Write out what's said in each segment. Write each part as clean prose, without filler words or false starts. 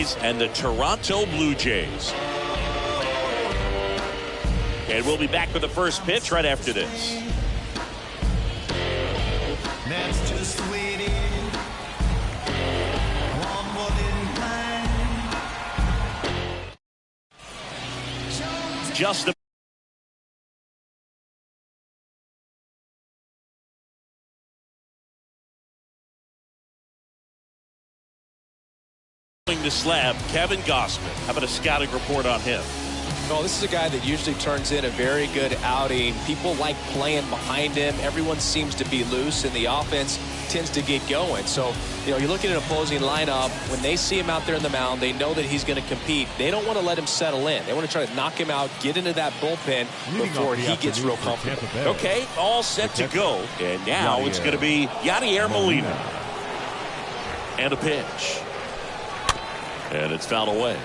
Yankees and the Toronto Blue Jays. And we'll be back with the first pitch right after this. That's just waiting. One more in line. Just the the slab, Kevin Gausman. How about a scouting report on him? Well, this is a guy that usually turns in a very good outing. People like playing behind him. Everyone seems to be loose, and the offense tends to get going. So, you look at an opposing lineup. When they see him out there in the mound, they know that he's going to compete. They don't want to let him settle in. They want to try to knock him out, get into that bullpen before he gets real comfortable. Okay, all set to go. And now it's going to be Yadier Molina. And a pitch. And it's fouled away.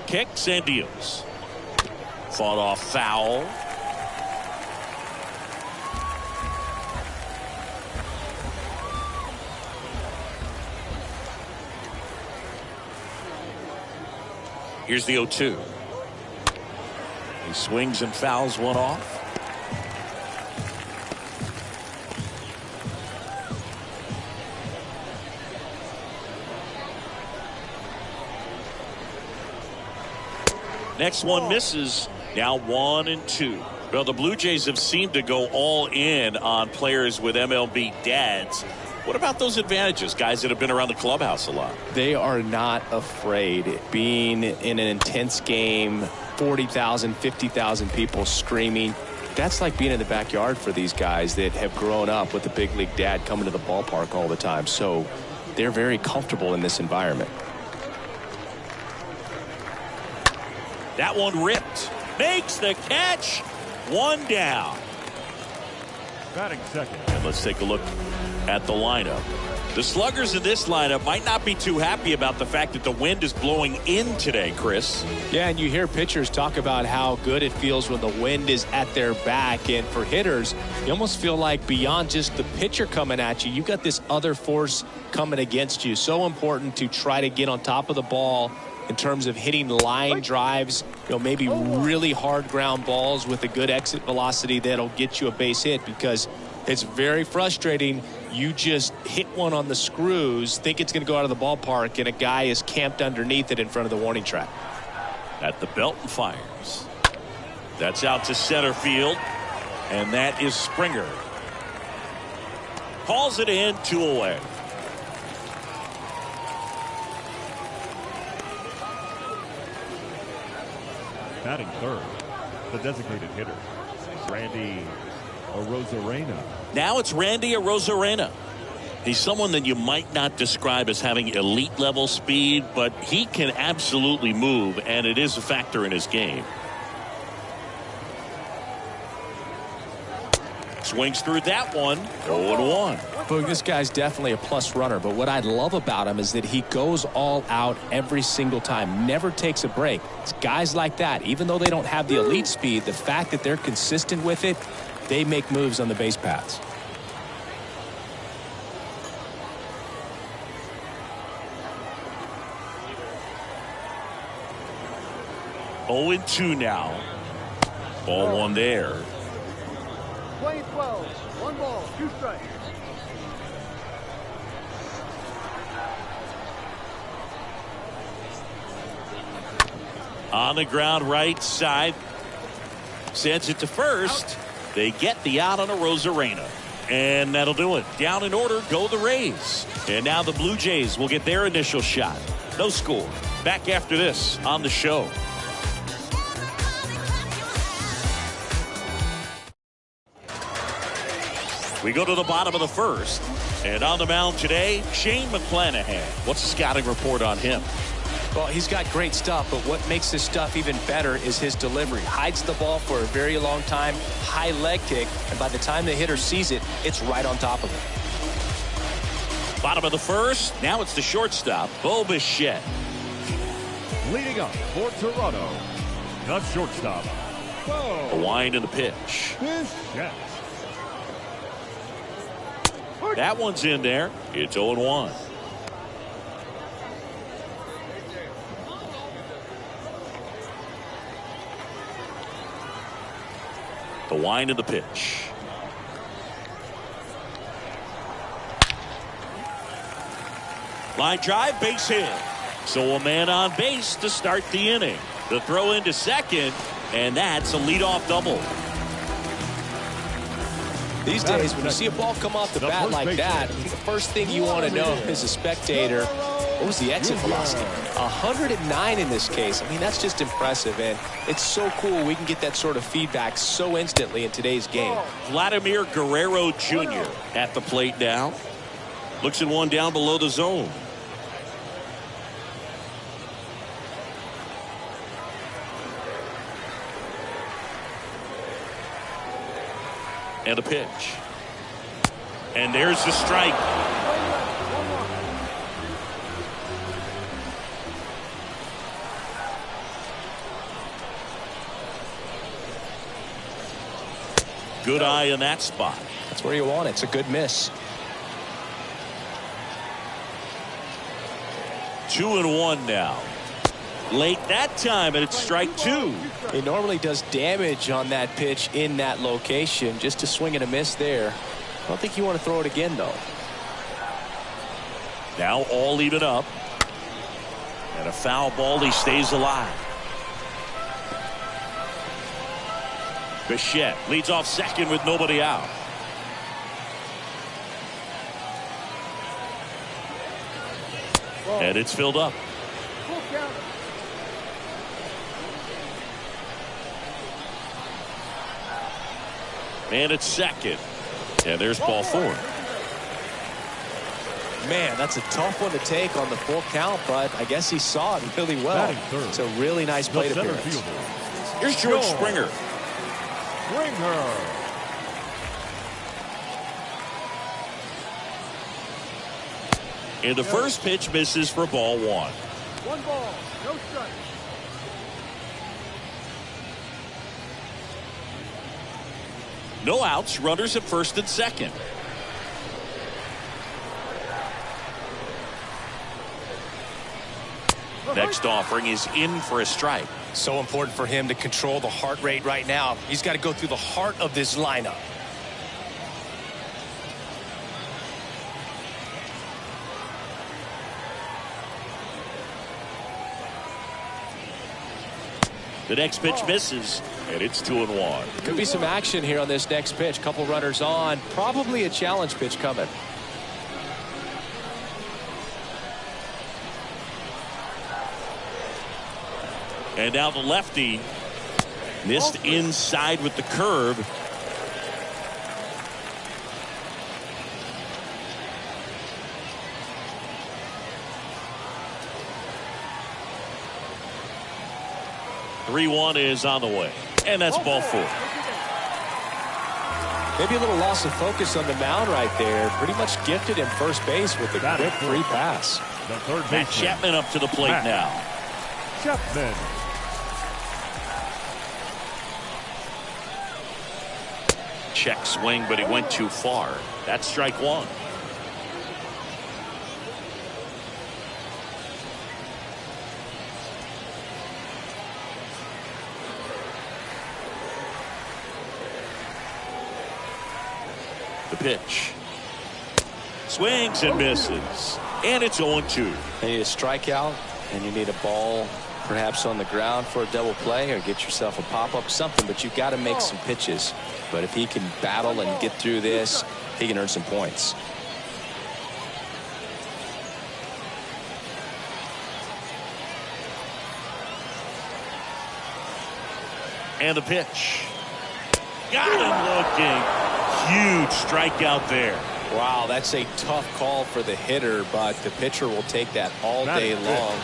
Kicks and deals. Fought off foul. Here's the 0-2. He swings and fouls one off. Next one misses. Now 1-2. Well, the Blue Jays have seemed to go all in on players with MLB dads. What about those advantages, guys that have been around the clubhouse a lot? They are not afraid. Being in an intense game, 40,000, 50,000 people screaming. That's like being in the backyard for these guys that have grown up with the big league dad coming to the ballpark all the time. So they're very comfortable in this environment. That one ripped. Makes the catch. One down. Batting second. And let's take a look at the lineup. The sluggers in this lineup might not be too happy about the fact that the wind is blowing in today, Chris. Yeah, and you hear pitchers talk about how good it feels when the wind is at their back. And for hitters, you almost feel like beyond just the pitcher coming at you, you've got this other force coming against you. So important to try to get on top of the ball in terms of hitting line drives, maybe really hard ground balls with a good exit velocity that'll get you a base hit, because it's very frustrating. You just hit one on the screws, think it's going to go out of the ballpark, and a guy is camped underneath it in front of the warning track. At the belt and fires. That's out to center field, and that is Springer. Calls it in, 2 away. Batting third, the designated hitter, Randy Arozarena. Now it's Randy Arozarena. He's someone that you might not describe as having elite level speed, but he can absolutely move, and it is a factor in his game. Swings through that one. 0-1. Boog, this guy's definitely a plus runner, but what I love about him is that he goes all out every single time, never takes a break. It's guys like that, even though they don't have the elite speed, the fact that they're consistent with it, they make moves on the base paths. Oh, 2 now. Ball 1 there. Play 12. 1 ball, 2 strikes. On the ground, right side. Sends it to first. They get the out on Arozarena. And that'll do it. Down in order, go the Rays. And now the Blue Jays will get their initial shot. No score. Back after this on the show. We go to the bottom of the first. And on the mound today, Shane McClanahan. What's the scouting report on him? Well, he's got great stuff, but what makes his stuff even better is his delivery. Hides the ball for a very long time, high leg kick, and by the time the hitter sees it, it's right on top of him. Bottom of the first. Now it's the shortstop, Bo Bichette. Leading up for Toronto, The shortstop. The wind and the pitch. Bichette. That one's in there. It's 0-1. The wind and the pitch. Line drive, base hit. So a man on base to start the inning. The throw into second, and that's a leadoff double. These days, when you see a ball come off the bat like that, the first thing you want to know as a spectator, what was the exit velocity? 109 in this case. I mean, that's just impressive, and it's so cool we can get that sort of feedback so instantly in today's game. Vladimir Guerrero Jr. at the plate now. Looks at one down below the zone. And a pitch. And there's the strike. Good eye in that spot. That's where you want it. It's a good miss. 2-1 now. Late that time, and it's strike two. He normally does damage on that pitch in that location. Just a swing and a miss there. I don't think you want to throw it again, though. Now all even up. And a foul ball, he stays alive. Bichette leads off second with nobody out. And it's filled up. And it's second. And there's ball four. Man, that's a tough one to take on the full count, but I guess he saw it really well. It's a really nice plate appearance. Here's George Springer. And the first pitch misses for ball one. 1 ball, no strike. No outs, runners at first and second. Next offering is in for a strike. So important for him to control the heart rate right now. He's got to go through the heart of this lineup. The next pitch misses, and it's 2-1. Could be some action here on this next pitch. Couple runners on. Probably a challenge pitch coming. And now the lefty missed inside with the curve. Three-1 is on the way, and that's ball four. Maybe a little loss of focus on the mound right there. Pretty much gifted him first base with a quick free pass. The third Matt Chapman up to the plate now. Chapman. Check swing, but he went too far. That's strike one. The pitch. Swings and misses. And it's 0-2. You need a strikeout, and you need a ball perhaps on the ground for a double play, or get yourself a pop-up, something, but you've got to make some pitches. But if he can battle and get through this, he can earn some points. And the pitch. Got him looking. Huge strikeout there. Wow, that's a tough call for the hitter, but the pitcher will take that all day long.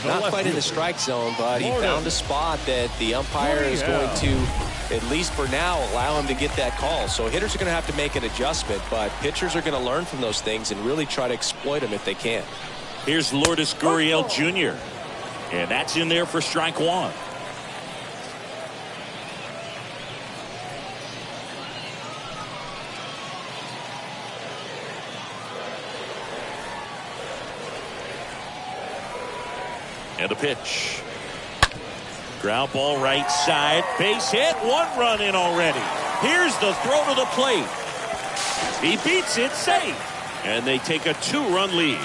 Not quite in the strike zone, but he found a spot that the umpire is going to, at least for now, allow him to get that call. So hitters are going to have to make an adjustment, but pitchers are going to learn from those things and really try to exploit them if they can. Here's Lourdes Gurriel Jr. And that's in there for strike one. And a pitch. Ground ball right side. Base hit. 1 run in already. Here's the throw to the plate. He beats it safe. And they take a 2-run lead.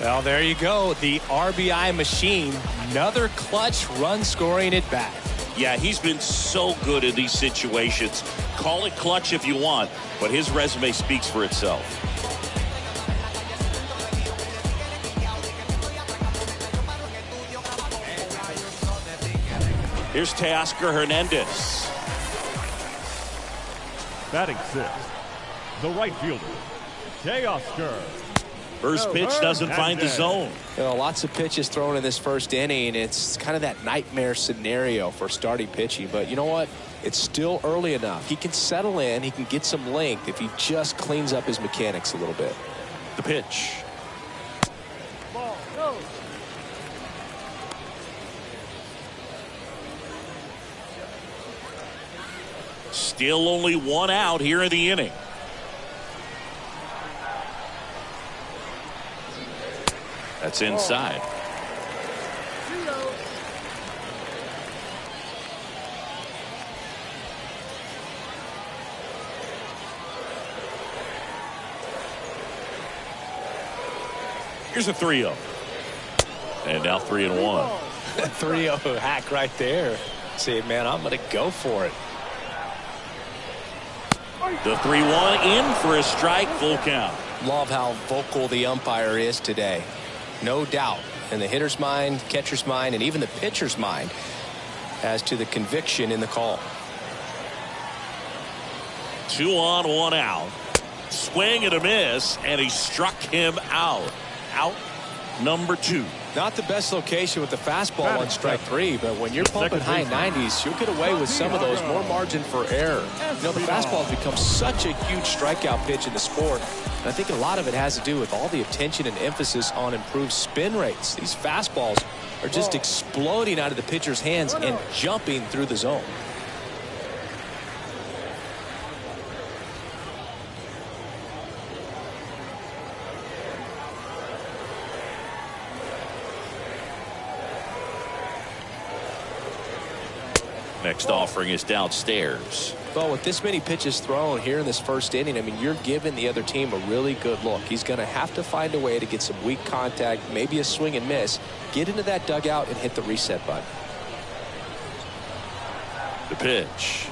Well, there you go. The RBI machine. Another clutch run scoring at bat. Yeah, he's been so good in these situations. Call it clutch if you want, but his resume speaks for itself. Here's Teoscar Hernandez. Batting 6th, the right fielder, Teoscar. First pitch doesn't find the zone. You know, lots of pitches thrown in this first inning. It's kind of that nightmare scenario for starting pitching. But you know what? It's still early enough. He can settle in. He can get some length if he just cleans up his mechanics a little bit. The pitch. Ball, go. Still only 1 out here in the inning. That's inside. 0. Here's a 3-0. And now 3-1. 3-0 hack right there. Say, man, I'm going to go for it. The 3-1 in for a strike, full count. Love how vocal the umpire is today. No doubt in the hitter's mind, catcher's mind, and even the pitcher's mind as to the conviction in the call. 2 on, 1 out. Swing and a miss, and he struck him out. Out number 2. Not the best location with the fastball on strike 3, but when you're pumping high 90s, you'll get away with some of those, more margin for error. You know, the fastball has become such a huge strikeout pitch in the sport, and I think a lot of it has to do with all the attention and emphasis on improved spin rates. These fastballs are just exploding out of the pitcher's hands and jumping through the zone. Next offering is downstairs. Well, with this many pitches thrown here in this first inning, I mean, you're giving the other team a really good look. He's going to have to find a way to get some weak contact, maybe a swing and miss, get into that dugout and hit the reset button. The pitch.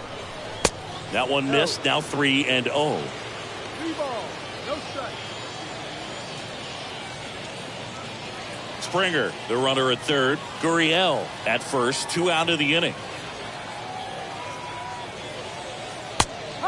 That one missed. Now 3-0. 3 ball, no strike. Springer, the runner at third. Gurriel at first. 2 out of the inning.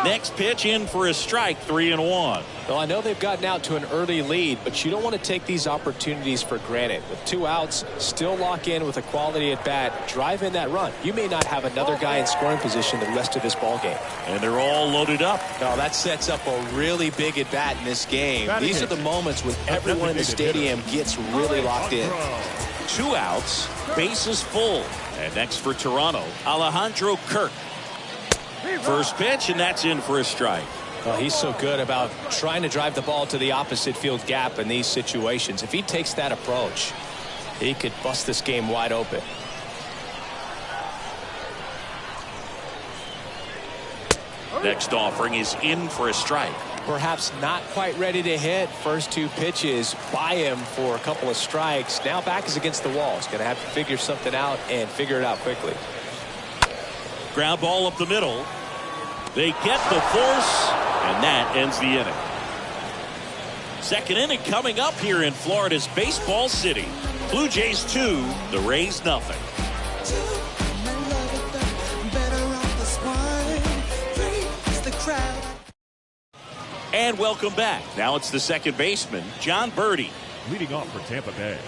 Next pitch in for a strike, 3-1. Well, I know they've gotten out to an early lead, but you don't want to take these opportunities for granted. With 2 outs, still lock in with a quality at bat, drive in that run. You may not have another guy in scoring position the rest of this ball game. And they're all loaded up. No, that sets up a really big at bat in this game. These are the moments when everyone in the stadium gets really locked in. 2 outs, bases full. And next for Toronto, Alejandro Kirk. First pitch, and that's in for a strike. Well, he's so good about trying to drive the ball to the opposite field gap in these situations. If he takes that approach, he could bust this game wide open. Next offering is in for a strike. Perhaps not quite ready to hit. First 2 pitches by him for a couple of strikes. Now back is against the wall. He's going to have to figure something out and figure it out quickly. Ground ball up the middle. They get the force, and that ends the inning. Second inning coming up here in Florida's Baseball City. Blue Jays 2, the Rays nothing. And welcome back. Now it's the second baseman, Jon Berti. Leading off for Tampa Bay,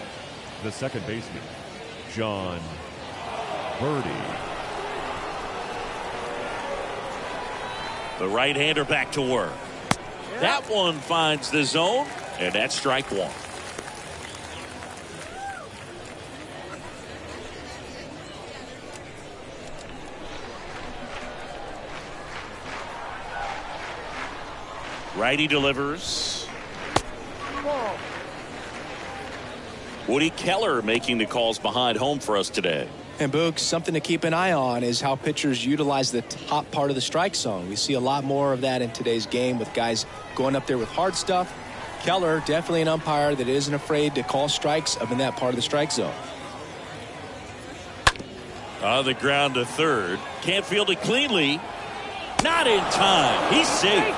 the second baseman, Jon Berti. The right-hander back to work. That one finds the zone, and that's strike 1. Righty delivers. Ball. Woody Keller making the calls behind home for us today. And Boog, something to keep an eye on is how pitchers utilize the top part of the strike zone. We see a lot more of that in today's game with guys going up there with hard stuff. Keller, definitely an umpire that isn't afraid to call strikes up in that part of the strike zone. On the ground to third. Can't field it cleanly. Not in time. He's safe.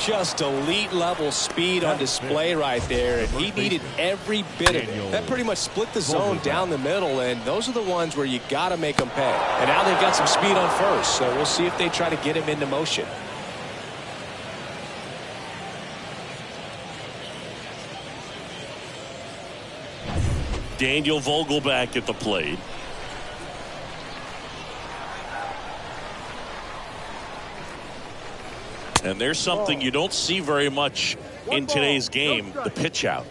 Just elite level speed on display right there, and he needed every bit of it. That pretty much split the zone down the middle, and those are the ones where you got to make them pay. And now they've got some speed on first, so we'll see if they try to get him into motion. Daniel Vogelback at the plate. And there's something you don't see very much in today's game, the pitch out.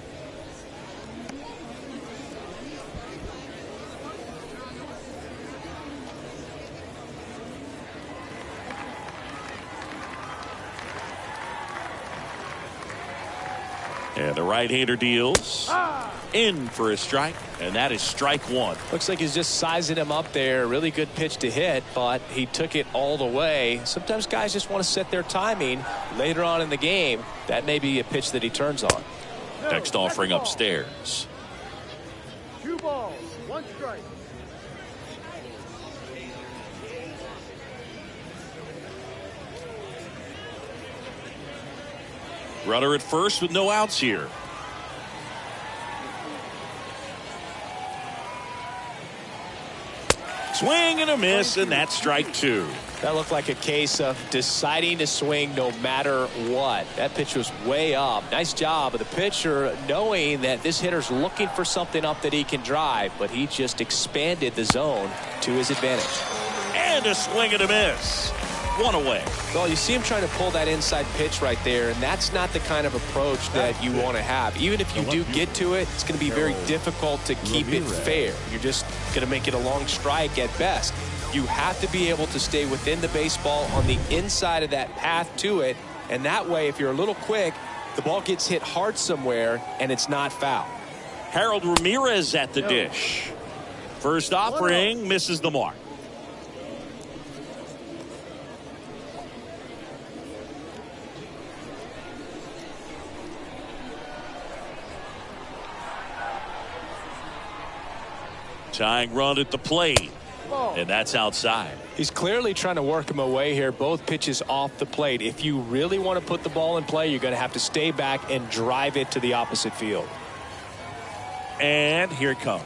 And the right-hander deals in for a strike, and that is strike one. Looks like he's just sizing him up there. Really good pitch to hit, but he took it all the way. Sometimes guys just want to set their timing later on in the game. That may be a pitch that he turns on. Next offering upstairs. 2 balls, 1 strike. Runner at first with no outs here. Swing and a miss, and that's strike two. That looked like a case of deciding to swing no matter what. That pitch was way up. Nice job of the pitcher knowing that this hitter's looking for something up that he can drive, but he just expanded the zone to his advantage. And a swing and a miss. One away. Well, you see him trying to pull that inside pitch right there, and that's not the kind of approach that you want to have. Even if you do get to it, it's going to be very difficult to keep it fair. You're just going to make it a long strike at best. You have to be able to stay within the baseball on the inside of that path to it, and that way, if you're a little quick, the ball gets hit hard somewhere, and it's not foul. Harold Ramirez at the dish. First offering misses the mark. Tying run at the plate, and that's outside. He's clearly trying to work him away here. Both pitches off the plate. If you really want to put the ball in play, you're going to have to stay back and drive it to the opposite field. And here it comes.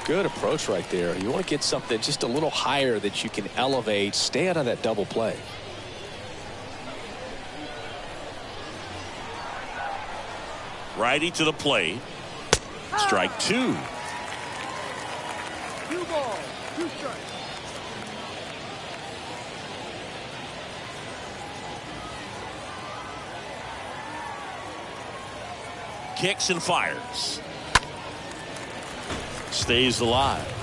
Good approach right there. You want to get something just a little higher that you can elevate. Stay out of that double play. Righty to the plate. Strike two. 2 balls, 2 strikes. Kicks and fires. Stays alive.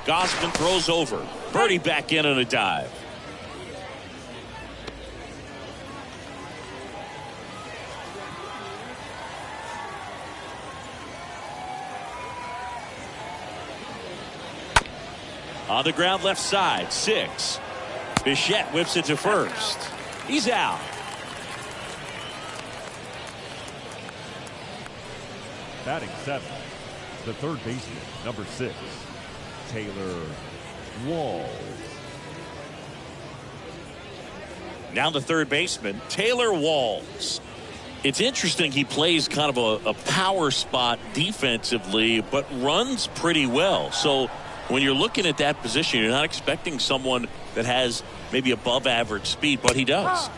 Gausman throws over. Birdie back in on a dive. On the ground left side, 6. Bichette whips it to first. He's out. Batting 7, the third baseman, number 6, Taylor Walls. Now the third baseman, Taylor Walls. It's interesting, he plays kind of a power spot defensively, but runs pretty well. So when you're looking at that position, you're not expecting someone that has maybe above average speed, but he does.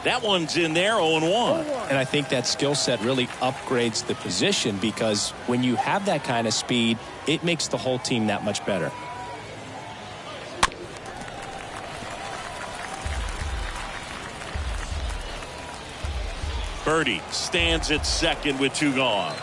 That one's in there, 0-1. And I think that skill set really upgrades the position, because when you have that kind of speed, it makes the whole team that much better. Birdie stands at second with 2 gone.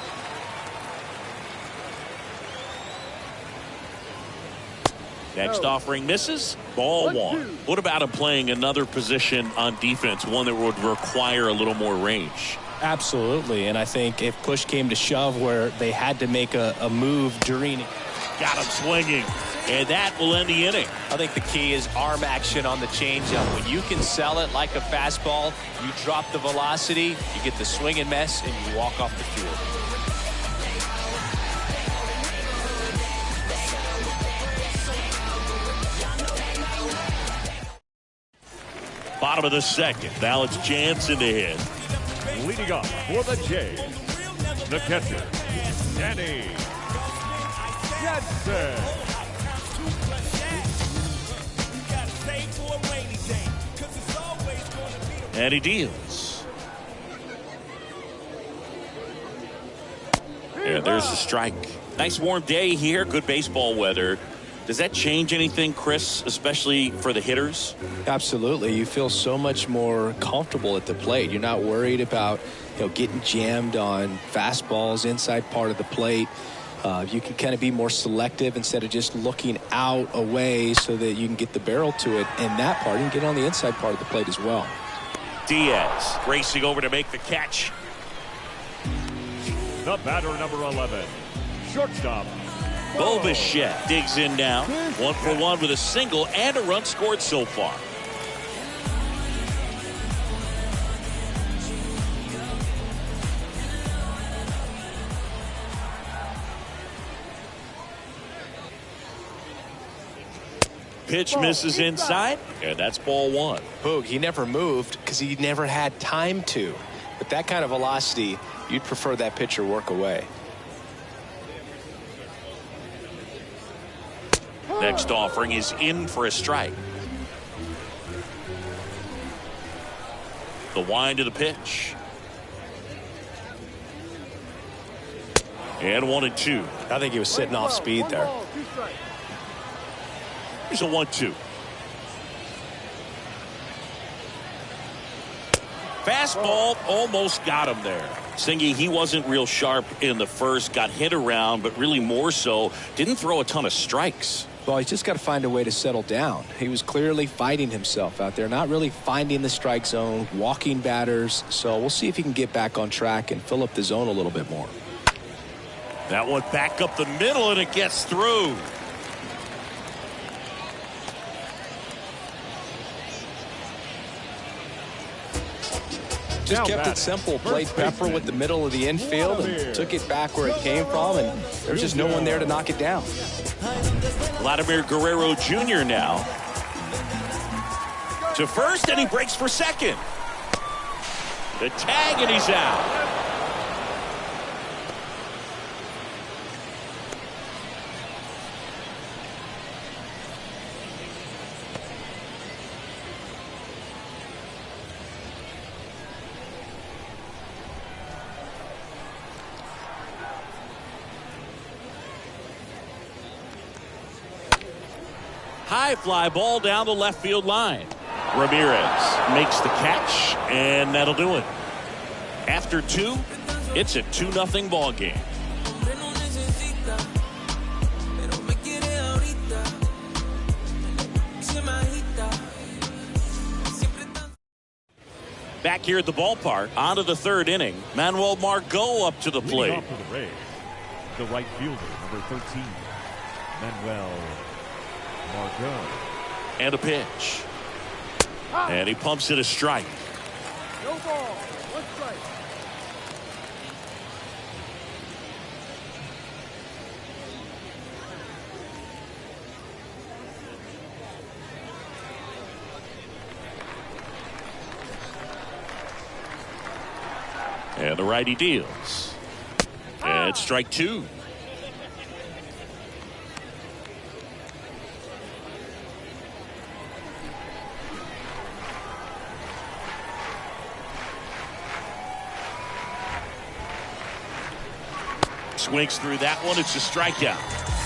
Next No. offering misses. Ball 1-2. one. What about him playing another position on defense, one that would require a little more range? Absolutely, and I think if push came to shove where they had to make a move during it. Got him swinging, and that will end the inning. I think the key is arm action on the changeup. When you can sell it like a fastball, you drop the velocity, you get the swing and miss, and you walk off the field. Bottom of the second. Now it's Jansen to hit. Leading off for the Jays, the catcher, Danny Jansen. And he deals. Yeah, there's the strike. Nice warm day here. Good baseball weather. Does that change anything, Chris, especially for the hitters? Absolutely. You feel so much more comfortable at the plate. You're not worried about, getting jammed on fastballs inside part of the plate. You can kind of be more selective instead of just looking out away so that you can get the barrel to it. And that part, you can get on the inside part of the plate as well. Diaz racing over to make the catch. The batter, number 11, shortstop, Bo Bichette digs in now. 1 for 1 with a single and a run scored so far. Pitch misses inside, and that's ball 1. Boog, he never moved because he never had time to. With that kind of velocity, you'd prefer that pitcher work away. Next offering is in for a strike. The wind of the pitch. And 1-2. I think he was sitting off speed there. Here's a 1-2. Fastball almost got him there. Singy, he wasn't real sharp in the first, got hit around, but really more so, didn't throw a ton of strikes. Well, he's just got to find a way to settle down. He was clearly fighting himself out there, not really finding the strike zone, walking batters. So we'll see if he can get back on track and fill up the zone a little bit more. That one back up the middle, and it gets through. Just Now kept batting, it simple. first Played Pepper baseman, with the middle of the infield and took it back where it came from, and there's just no one there to knock it down. Vladimir Guerrero Jr. now. To first, and he breaks for second. The tag, and he's out. High fly ball down the left field line. Ramirez makes the catch, and that'll do it. After 2, it's a 2-0 ball game. Back here at the ballpark, on to the 3rd inning. Manuel Margot up to the leading plate. off for the Rays, the right fielder, number 13, Manuel Margot. And a pitch. And he pumps it a strike. No ball. 1 strike. And the righty deals. And strike 2. Swings through that one. It's a strikeout.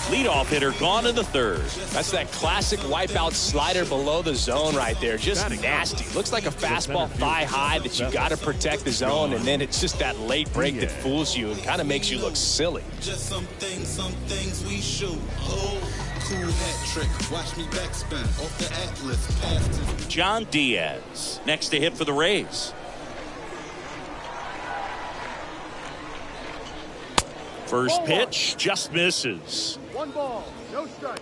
Leadoff hitter gone in the 3rd. That's that classic wipeout slider below the zone right there. Just nasty. Looks like a fastball thigh high that you got to protect the zone, and then it's just that late break that fools you and kind of makes you look silly. Just some things we shoot. cool hat trick. Watch me backspin off the Atlas. Past it. John Diaz next to hit for the Rays. First pitch just misses. 1 ball, no strike.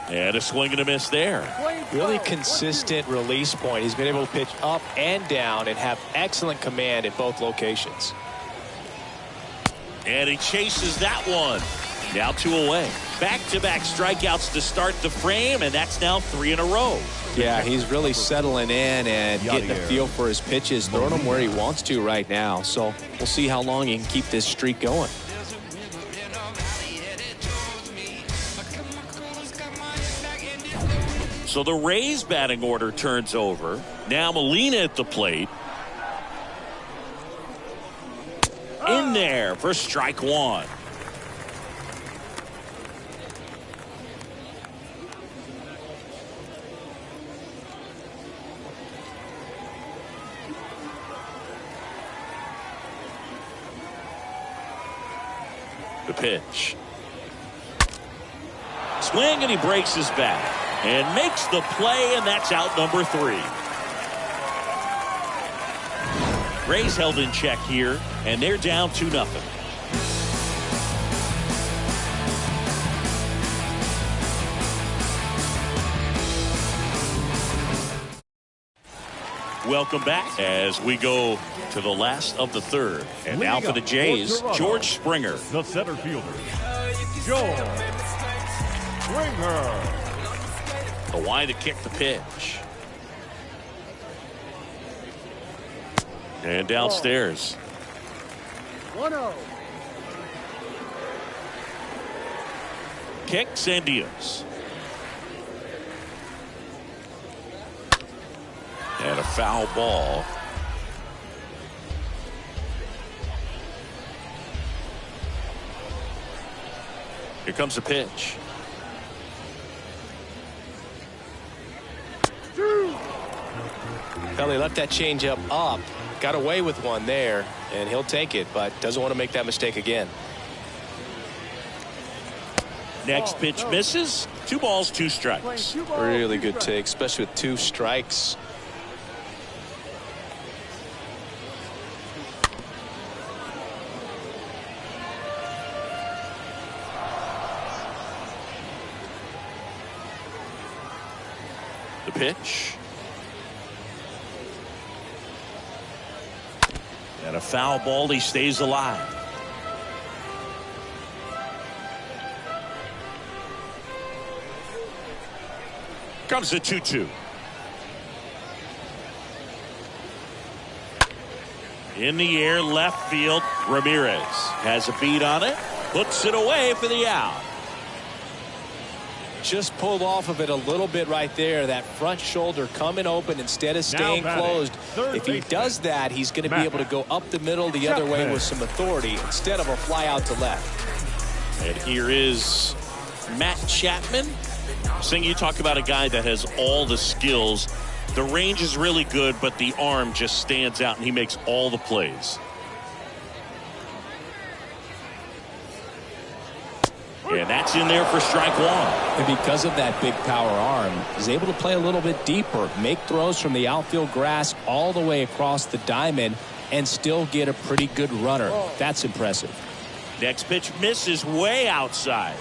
And a swing and a miss there. Really consistent release point. He's been able to pitch up and down and have excellent command in both locations. And he chases that one. Now 2 away. Back-to-back strikeouts to start the frame, and that's now 3 in a row. Yeah, he's really settling in and getting a feel for his pitches, throwing them where he wants to right now. So we'll see how long he can keep this streak going. So the Rays batting order turns over. Now Molina at the plate. In there for strike 1. The pitch. Swing, and he breaks his bat. And makes the play, and that's out number 3. Rays held in check here, and they're down 2-0. Welcome back as we go to the last of the third. And now for the Jays, George Springer. The center fielder, George Springer. The wide to kick the pitch. And downstairs. 1-0. Kicks and deals. And a foul ball. Here comes the pitch. Well, he left that changeup up, got away with one there, and he'll take it, but doesn't want to make that mistake again. Next pitch misses. 2 balls, 2 strikes. Really good take, especially with 2 strikes. The pitch. And a foul ball. He stays alive. Comes the 2-2. In the air, left field. Ramirez has a beat on it. Puts it away for the out. Just pulled off of it a little bit right there. That front shoulder coming open instead of staying closed. If he does that, he's going to be able to go up the middle the other way with some authority instead of a fly out to left. And here is Matt Chapman. Sing, you talk about a guy that has all the skills. The range is really good, but the arm just stands out, and he makes all the plays. And that's in there for strike 1. And because of that big power arm, he's able to play a little bit deeper, make throws from the outfield grass all the way across the diamond, and still get a pretty good runner. That's impressive. Next pitch misses way outside.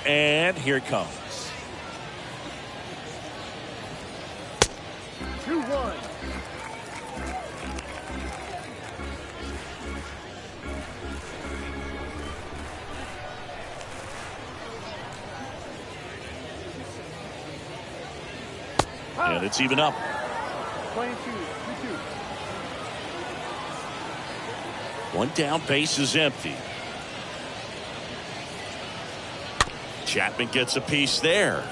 And here it comes. 2-1. And it's even up. 22-2. One down, base is empty. Chapman gets a piece there.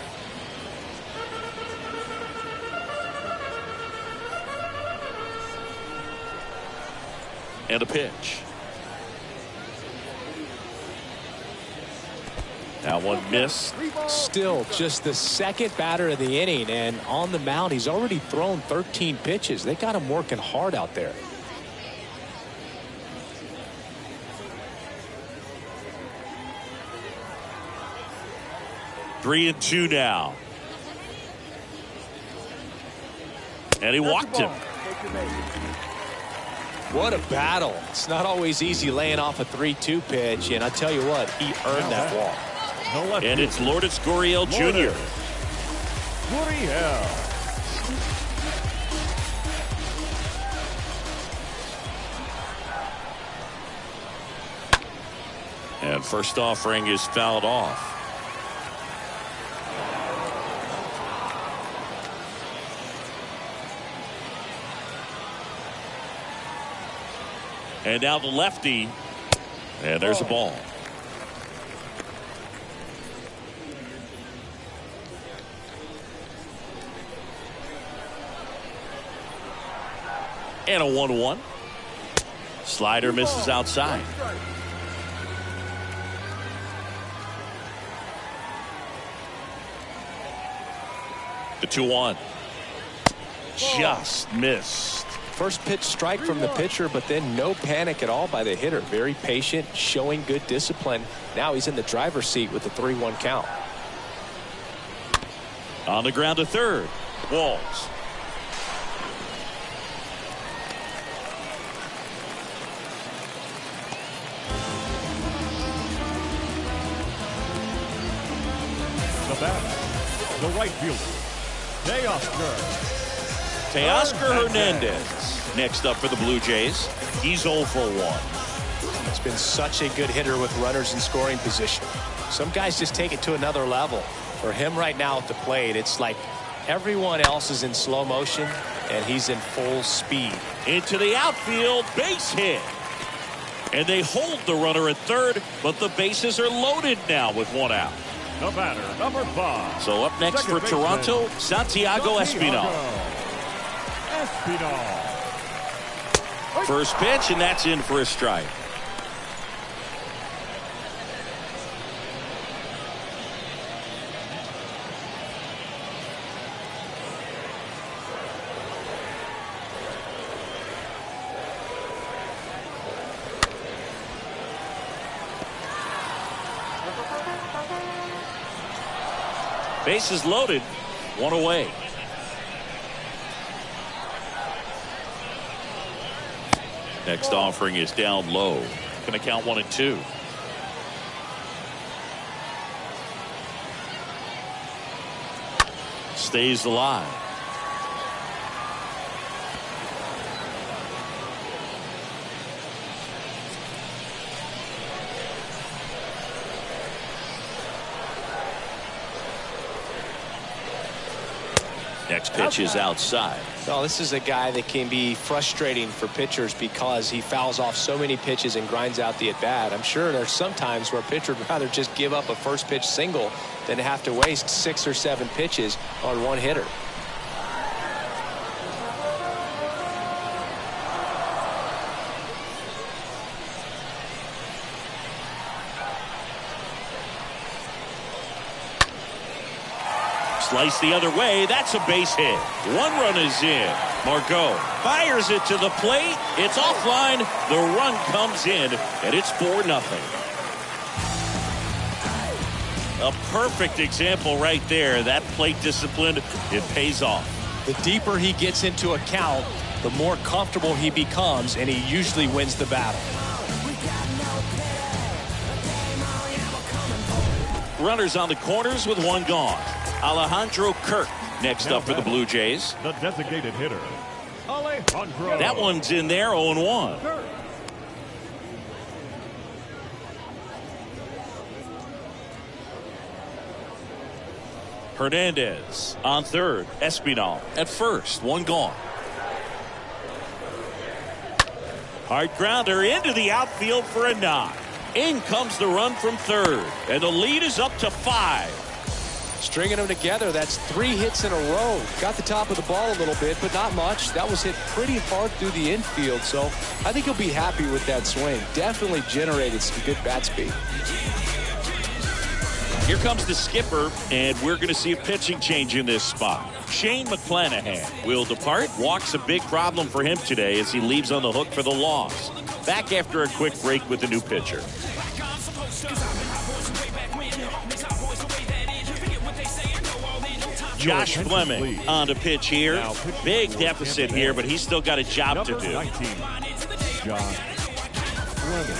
And a pitch. That one missed. Still just the second batter of the inning, and on the mound he's already thrown 13 pitches. They got him working hard out there. Three and two now. And he walked him. What a battle. It's not always easy laying off a 3-2 pitch, and I tell you what, he earned that walk. And it's Lourdes Gurriel Jr. Gurriel. And first offering is fouled off. And now the lefty. And there's a ball. And a 1-1. Slider misses outside. The 2-1. Just missed. First pitch strike from the pitcher, but then no panic at all by the hitter. Very patient, showing good discipline. Now he's in the driver's seat with the 3-1 count. On the ground to third. Walls. The batter, the right fielder, Teoscar Hernandez next up for the Blue Jays. He's 0 for 1. He's been such a good hitter with runners in scoring position. Some guys just take it to another level. For him right now at the plate, it's like everyone else is in slow motion and he's in full speed. Into the outfield, base hit. And they hold the runner at third, but the bases are loaded now with 1 out. The batter, number 5. So up next for Toronto, Santiago Espinal. First pitch, and that's in for a strike. Bases loaded, 1 away. Next offering is down low. Going to count 1 and 2. Stays alive. Next pitch is outside. Well, this is a guy that can be frustrating for pitchers because he fouls off so many pitches and grinds out the at-bat. I'm sure there's some times where a pitcher would rather just give up a first pitch single than have to waste 6 or 7 pitches on one hitter. Slice the other way. That's a base hit. 1 run is in. Margot fires it to the plate. It's offline. The run comes in, and it's 4-0. A perfect example right there. That plate discipline, it pays off. The deeper he gets into a count, the more comfortable he becomes, and he usually wins the battle. Runners on the corners with 1 gone. Alejandro Kirk next up for the Blue Jays. The designated hitter, Alejandro. That one's in there, 0-1. Hernandez on third. Espinal at first. 1 gone. Hard grounder into the outfield for a knock. In comes the run from third, and the lead is up to 5. Stringing them together, that's 3 hits in a row. Got the top of the ball a little bit, but not much. That was hit pretty hard through the infield, so I think he'll be happy with that swing. Definitely generated some good bat speed. Here comes the skipper, and we're going to see a pitching change in this spot. Shane McClanahan will depart. Walk's a big problem for him today as he leaves on the hook for the loss. Back after a quick break with the new pitcher. Josh Fleming on the pitch here. Big deficit here, but he's still got a job to do. 19, Josh Fleming.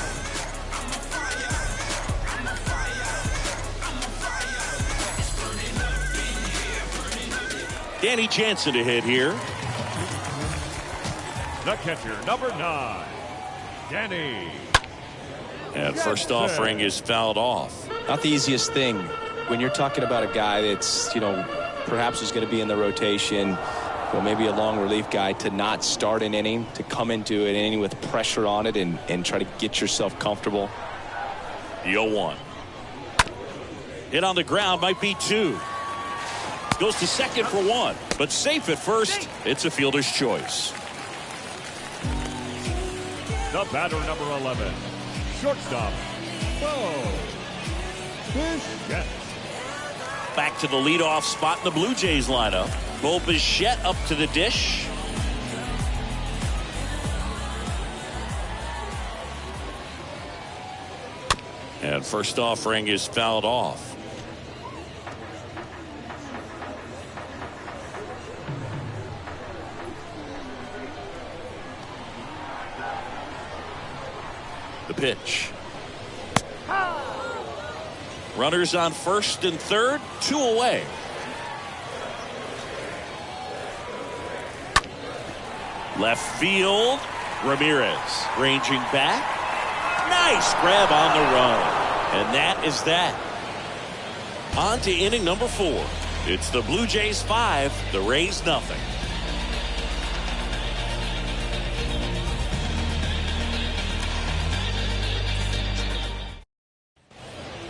Danny Jansen to hit here. The catcher, number 9, Danny. And first offering is fouled off. Not the easiest thing when you're talking about a guy that's, perhaps is going to be in the rotation, or maybe a long relief guy, to not start an inning, to come into an inning with pressure on it and try to get yourself comfortable. The 0-1. Hit on the ground, might be 2. Goes to second for 1, but safe at first. It's a fielder's choice. The batter, number 11, shortstop, Bo Bichette. Back to the leadoff spot in the Blue Jays lineup. Bo Bichette up to the dish. And first offering is fouled off. The pitch. Runners on first and third, 2 away. Left field, Ramirez ranging back. Nice grab on the run. And that is that. On to inning number 4. It's the Blue Jays 5, the Rays nothing.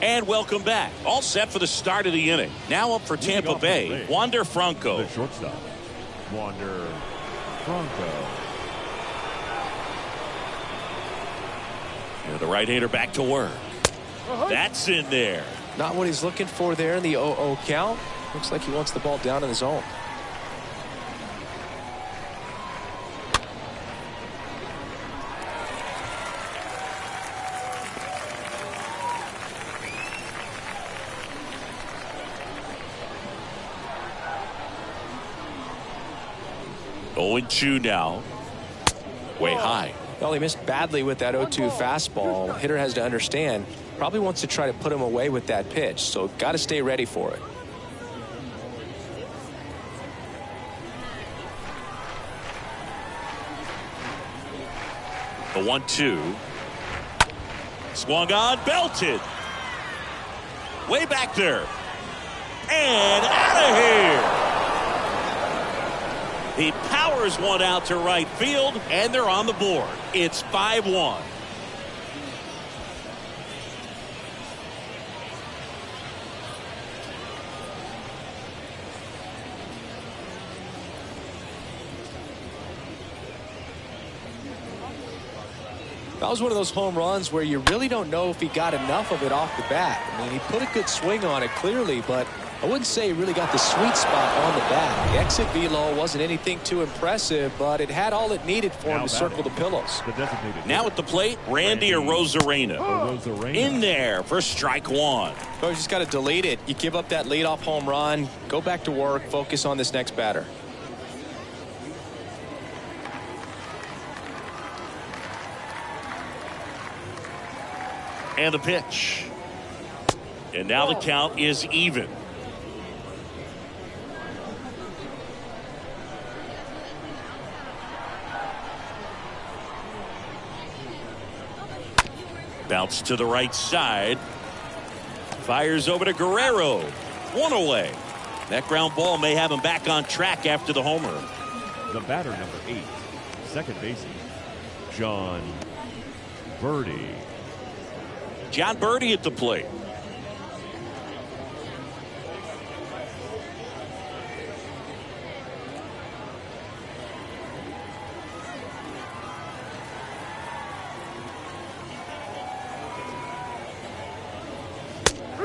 And welcome back. All set for the start of the inning. Now up for Tampa Bay, Wander Franco. The shortstop, Wander Franco. And the right-hander back to work. That's in there. Not what he's looking for there in the 0-0 count. Looks like he wants the ball down in the zone. Oh, 0-2 now. Way high. Well, he missed badly with that 0-2 fastball. Hitter has to understand, probably wants to try to put him away with that pitch, so got to stay ready for it. The 1-2. Swung on, belted. Way back there. And out of here. He powers one out to right field, and they're on the board. It's 5-1. That was one of those home runs where you really don't know if he got enough of it off the bat. I mean, he put a good swing on it clearly, but I wouldn't say he really got the sweet spot on the bat. The exit velo wasn't anything too impressive, but it had all it needed for him to circle the pillows. Now at the plate, Randy Arozarena. In there for strike 1. So you just got to delete it. You give up that leadoff home run, go back to work, focus on this next batter. And the pitch. And now the count is even. Bounce to the right side. Fires over to Guerrero. 1 away. That ground ball may have him back on track after the homer. The batter, number 8, second baseman, John Birdie. John Birdie at the plate.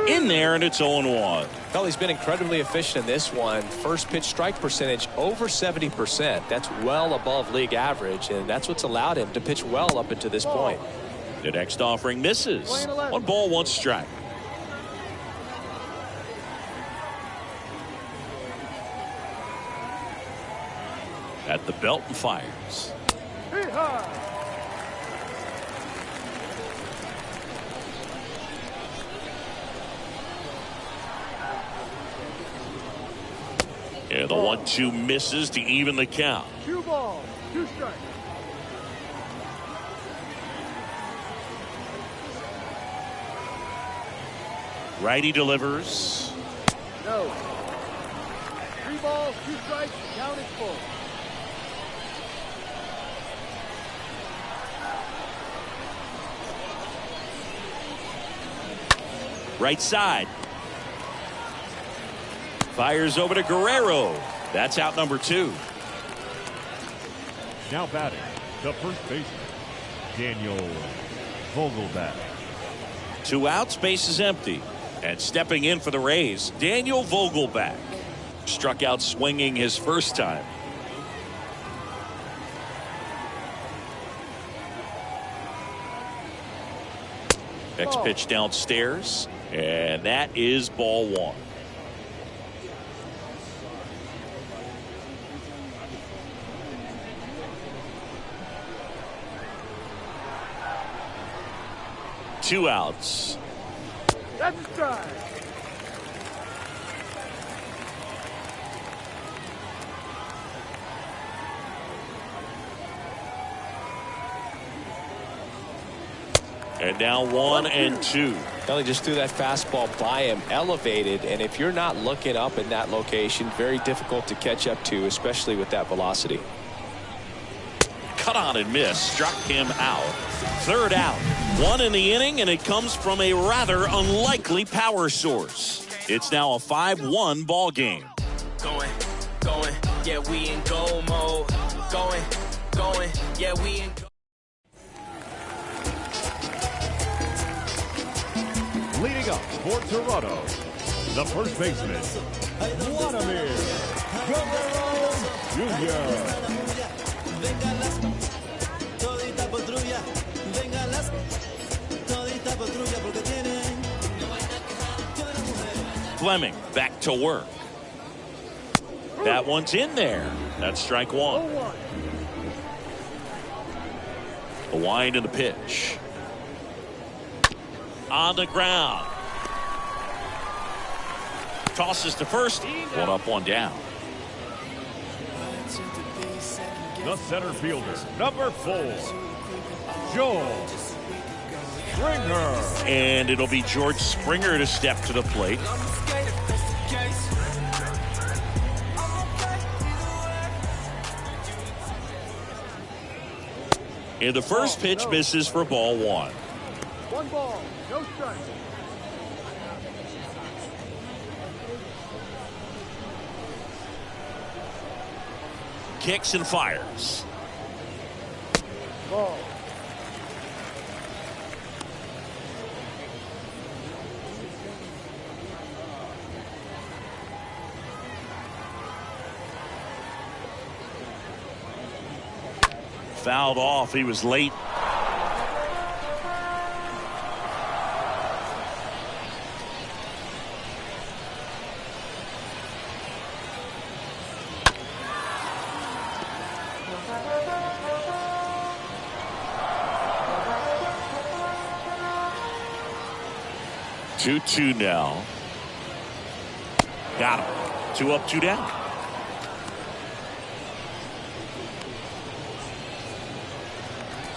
In there, and it's 0-1. Well, he's been incredibly efficient in this one. First pitch strike percentage over 70%. That's well above league average, and that's what's allowed him to pitch well up until this point. The next offering misses. 1 ball, 1 strike. At the belt and fires. Yeah, the 1-2 misses to even the count. 2 balls, 2 strikes. Righty delivers. No. 3 balls, 2 strikes. Count is full. Right side. Fires over to Guerrero. That's out number 2. Now batting, the first baseman, Daniel Vogelbach. 2 outs, base is empty. And stepping in for the Rays, Daniel Vogelbach. Struck out swinging his first time. Next pitch downstairs, and that is ball 1. Two outs. That's a strike. And now 1 and 2. He just threw that fastball by him, elevated, and if you're not looking up in that location, very difficult to catch up to, especially with that velocity. Cut on and miss, struck him out. 3rd out, 1 in the inning, and it comes from a rather unlikely power source. It's now a 5-1 ball game. Going, yeah, we in go mode. Going, yeah, we in go. Leading up for Toronto, the first baseman, Vladimir Guerrero Jr. Fleming back to work. That one's in there. That's strike 1. A wind in the pitch. On the ground. Tosses to first. 1 up, 1 down. The center fielder, number 4, George Springer. And it'll be George Springer to step to the plate. And the first pitch misses for ball 1. 1 ball, no strike. Kicks and fires. Ball. Fouled off. He was late. Two now. Got him. 2 up, 2 down.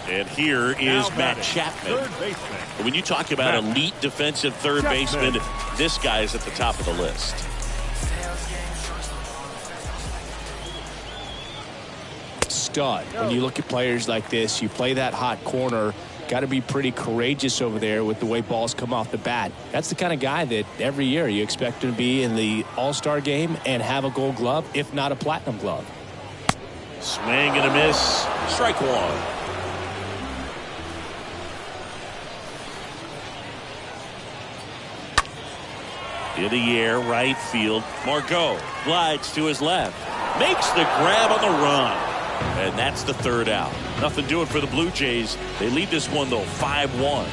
And here is Matt Chapman. When you talk about elite defensive third baseman, this guy is at the top of the list. Stud. When you look at players like this, you play that hot corner, got to be pretty courageous over there with the way balls come off the bat. That's the kind of guy that every year you expect him to be in the All-Star game and have a Gold Glove, if not a Platinum Glove. Swing and a miss. Strike one. In the air, right field. Margot glides to his left. Makes the grab on the run. And that's the third out. Nothing doing for the Blue Jays. They lead this one, though, 5-1.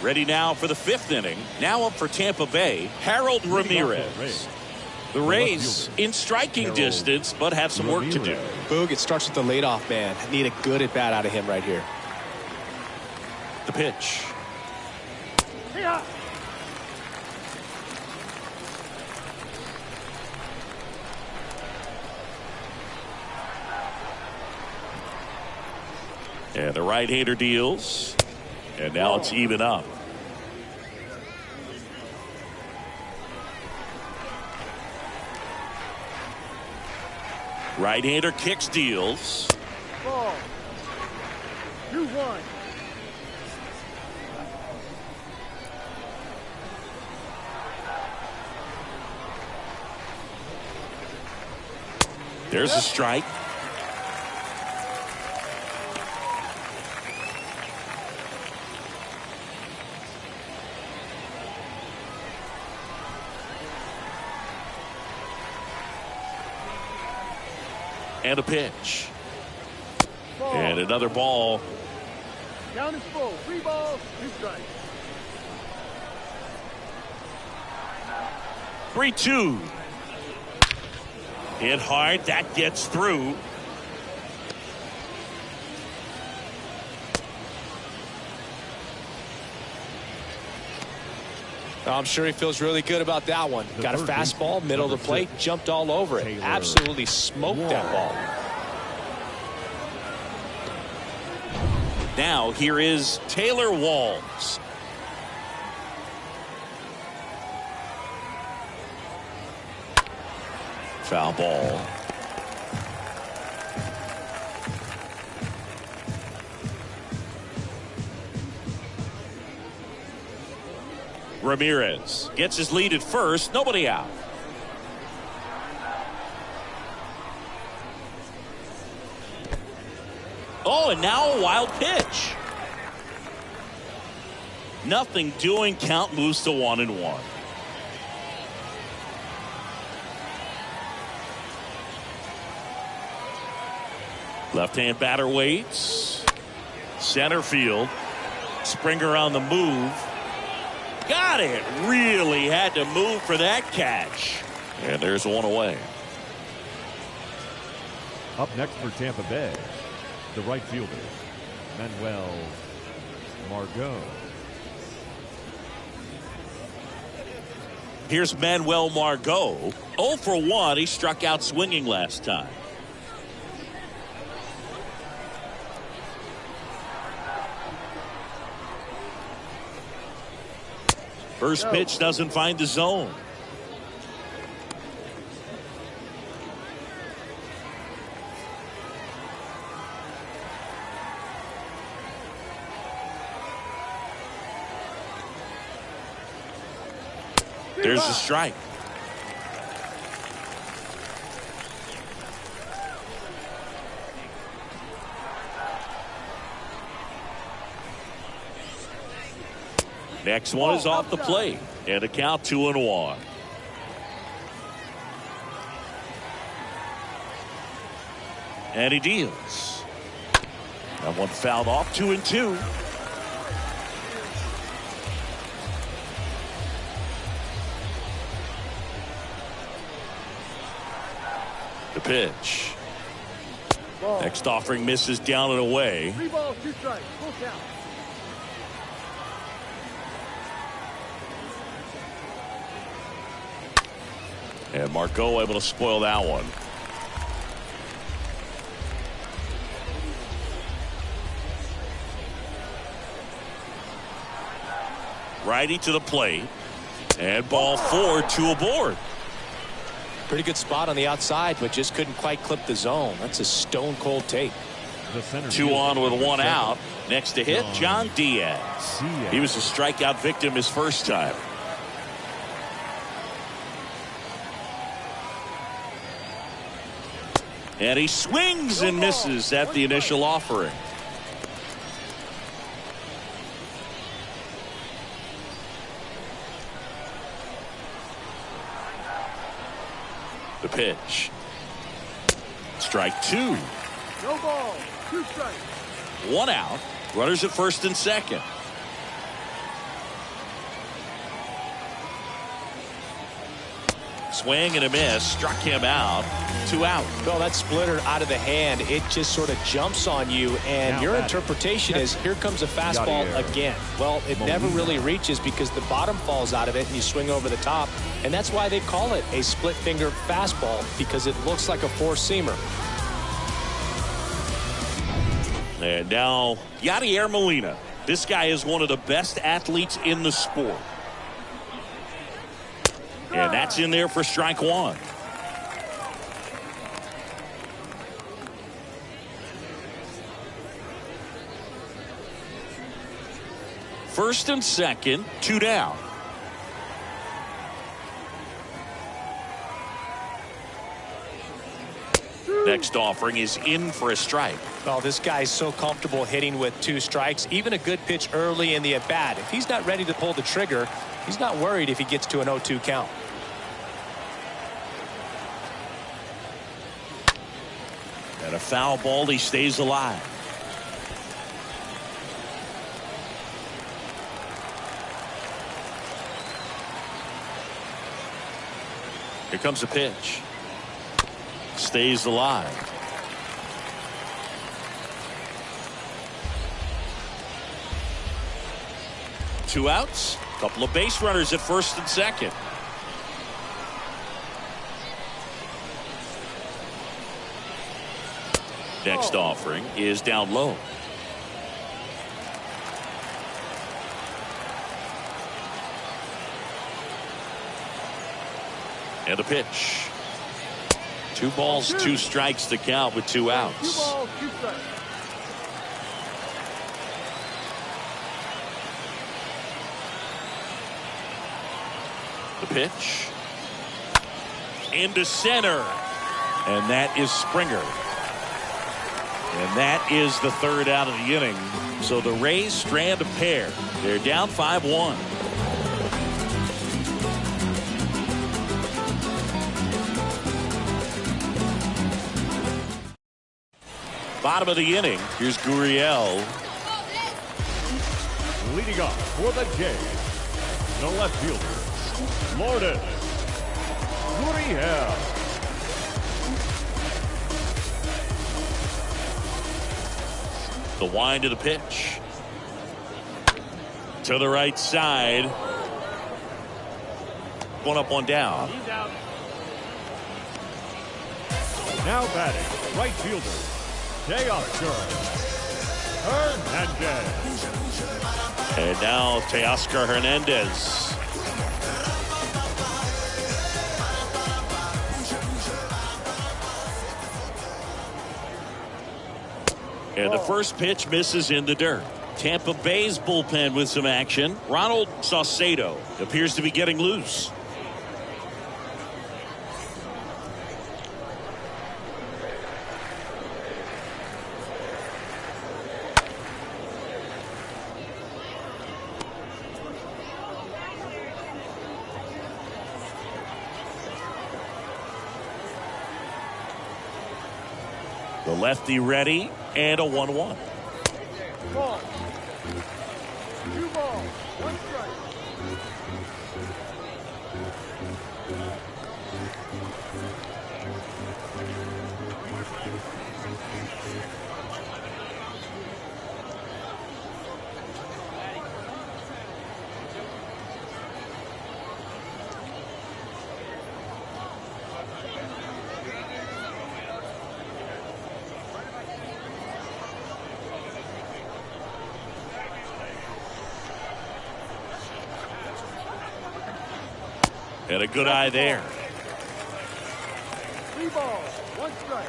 Ready now for the fifth inning. Now up for Tampa Bay, Harold Ramirez. The Rays in striking distance, but have some work to do. Boog, it starts with the leadoff man. Need a good at bat out of him right here. The pitch. And the right-hander deals. And now it's even up. Right-hander kicks, deals. Ball. 2-1. There's a strike. And a pitch. Ball. And another ball. Count is full. 3 balls, 2 strikes. 3-2. Hit hard. That gets through. I'm sure he feels really good about that one. Got a fastball, middle of the plate, jumped all over it. Absolutely smoked that ball. Now here is Taylor Walls. Foul ball. Ramirez gets his lead at first. Nobody out. Oh, and now a wild pitch. Nothing doing. Count moves to 1-1. Left-hand batter waits. Center field. Springer on the move. Got it. Really had to move for that catch. And there's one away. Up next for Tampa Bay, the right fielder, Manuel Margot. Here's Manuel Margot. 0 for 1. He struck out swinging last time. First pitch doesn't find the zone. There's a strike. Next one is off the plate. And a count 2-1. And he deals. That one fouled off. 2-2. The pitch. Ball. Next offering misses down and away. 3 balls, 2 strikes. Full count. And Margot able to spoil that one. Righty to the plate. And ball 4, 2 aboard. Pretty good spot on the outside, but just couldn't quite clip the zone. That's a stone cold take. The center 2 fielder, on with 1 7. out. Next to hit, John Diaz. He was a strikeout victim his first time. And he swings and misses at the initial offering. The pitch. Strike 2. No ball. 2 strikes. 1 out. Runners at first and second. Swing and a miss. Struck him out. 2 out. Well, that splitter out of the hand, it just sort of jumps on you, and Now your batting. interpretation is, here comes a fastball Yadier. again. Well, it never really reaches because the bottom falls out of it and you swing over the top, and that's why they call it a split finger fastball, because it looks like a four-seamer. And now Yadier Molina. This guy is one of the best athletes in the sport. And that's in there for strike 1. First and second, 2 down. Next offering is in for a strike. Well, this guy's so comfortable hitting with 2 strikes, even a good pitch early in the at-bat. If he's not ready to pull the trigger, he's not worried if he gets to an 0-2 count. And a foul ball, he stays alive. Here comes the pitch. Stays alive. Two outs. Couple of base runners at first and second. Next offering is down low. And a pitch. 2 balls, 2 strikes to count with 2 outs. 2 balls, 2 strikes. The pitch. Into center. And that is Springer. And that is the 3rd out of the inning. So the Rays strand a pair. They're down 5-1. Bottom of the inning. Here's Gurriel. Leading off for the Jays, the left fielder, Lourdes Gurriel. The wind of the pitch. To the right side. 1 up, 1 down. He's out. Now batting, right fielder, Teoscar Hernandez. And now Teoscar Hernandez. And the first pitch misses in the dirt. Tampa Bay's bullpen with some action. Ronald Saucedo appears to be getting loose. The lefty ready, and a 1-1. Ball. 2 balls, 1 strike. And a good eye there. 3 balls, 1 strike.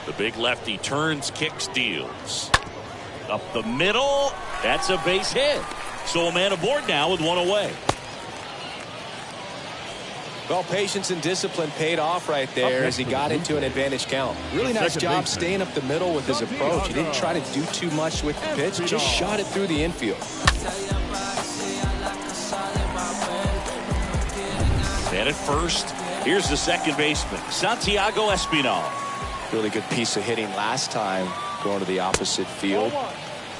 The big lefty turns, kicks, deals. Up the middle. That's a base hit. So a man aboard now with 1 away. Well, patience and discipline paid off right there as he got into an advantage count. Really nice job staying up the middle with his approach. He didn't try to do too much with the pitch, just shot it through the infield. And at first, here's the second baseman, Santiago Espinal. Really good piece of hitting last time, going to the opposite field.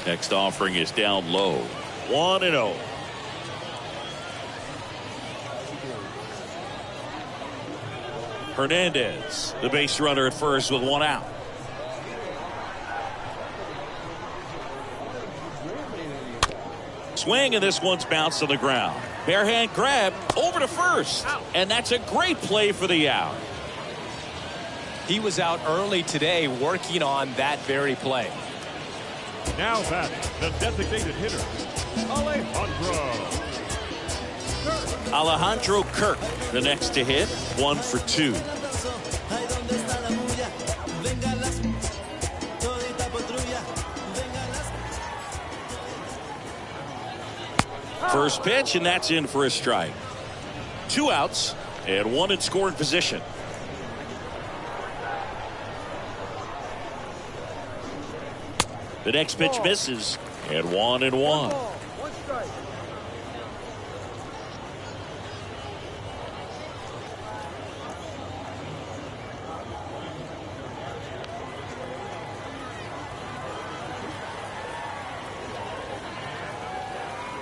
Next offering is down low. 1-0. Hernandez, the base runner at first with 1 out. Swing, and this one's bounced on the ground. Bare hand grab over to first. And that's a great play for the out. He was out early today working on that very play. Now batting, the designated hitter, Alejandro Kirk, the next to hit, 1 for 2. First pitch, and that's in for a strike. 2 outs and 1 in scoring position. The next pitch misses, and 1-1. 1 strike.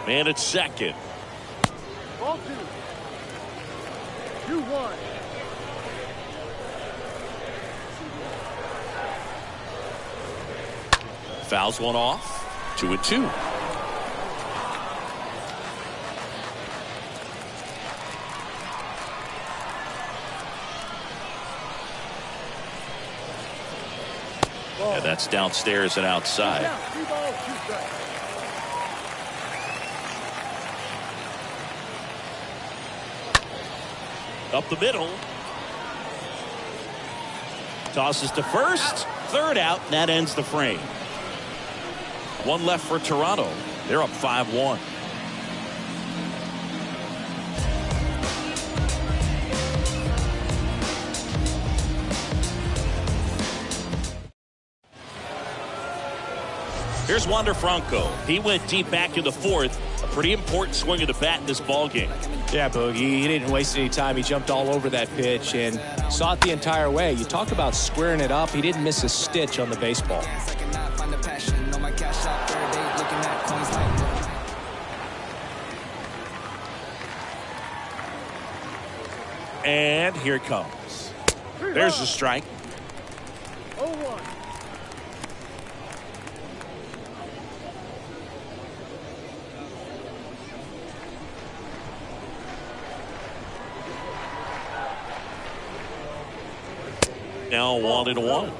Man at second. Ball 2. 2-1. Fouls one off. 2-2. And that's downstairs and outside. 3 balls, 2 strikes. Up the middle. Tosses to first. Third out, and that ends the frame. 1 left for Toronto. They're up 5-1. Here's Wander Franco. He went deep back in the 4th. A pretty important swing of the bat in this ball game. Yeah, Boogie, he didn't waste any time. He jumped all over that pitch and saw it the entire way. You talk about squaring it up. He didn't miss a stitch on the baseball. And here it comes. There's the strike. 0-1. Now 1-1.